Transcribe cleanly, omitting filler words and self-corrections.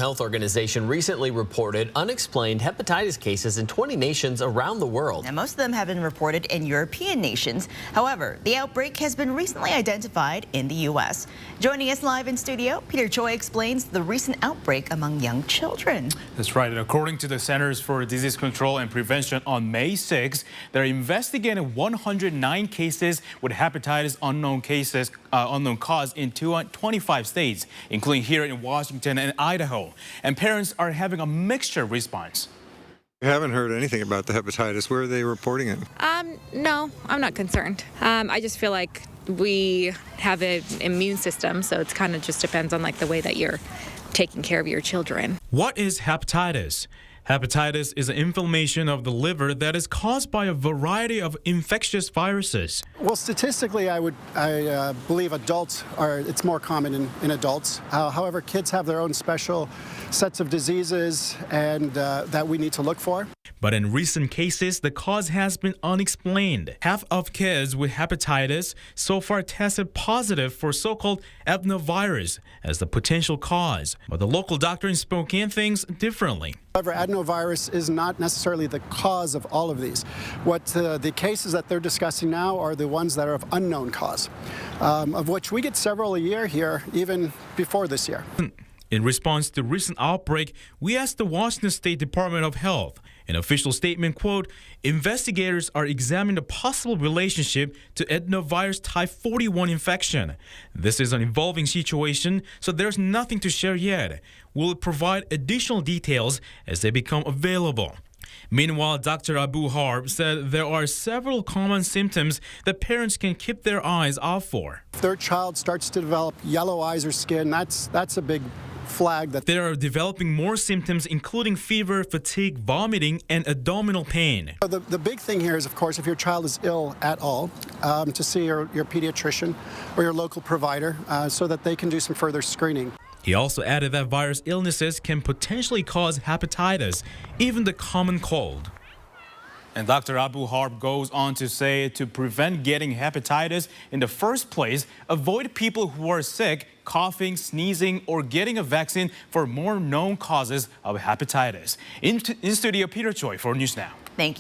Health Organization recently reported unexplained hepatitis cases in 20 nations around the world. And most of them have been reported in European nations. However, the outbreak has been recently identified in the U.S. Joining us live in studio, Peter Choi explains the recent outbreak among young children. That's right. And according to the Centers for Disease Control and Prevention, on May 6, they're investigating 109 cases with hepatitis unknown cause in 25 states, including here in Washington and Idaho. And parents are having a mixture response. We haven't heard anything about the hepatitis. Where are they reporting it? No, I'm not concerned. I just feel like we have an immune system, so it's kind of just depends on like the way that you're taking care of your children. What is hepatitis? Hepatitis is an inflammation of the liver that is caused by a variety of infectious viruses. Well, statistically, I believe it's more common in adults. However, kids have their own special sets of diseases and that we need to look for. But in recent cases, the cause has been unexplained. Half of kids with hepatitis so far tested positive for so-called adenovirus as the potential cause. But the local doctor in Spokane thinks differently. However, adenovirus is not necessarily the cause of all of these. What the cases that they're discussing now are the ones that are of unknown cause, of which we get several a year here, even before this year. In response to the recent outbreak, we asked the Washington State Department of Health. An official statement, quote, investigators are examining a possible relationship to adenovirus type 41 infection. This is an evolving situation, so there's nothing to share yet. We'll provide additional details as they become available. Meanwhile, Dr. Abou-Harb said there are several common symptoms that parents can keep their eyes out for. If their child starts to develop yellow eyes or skin, that's a big flag that they are developing more symptoms, including fever, fatigue, vomiting, and abdominal pain. The big thing here is, of course, if your child is ill at all, to see your pediatrician or your local provider so that they can do some further screening. He also added that virus illnesses can potentially cause hepatitis, even the common cold. And Dr. Abou-Harb goes on to say to prevent getting hepatitis in the first place, avoid people who are sick, coughing, sneezing, or getting a vaccine for more known causes of hepatitis. In studio, Peter Choi for News Now. Thank you.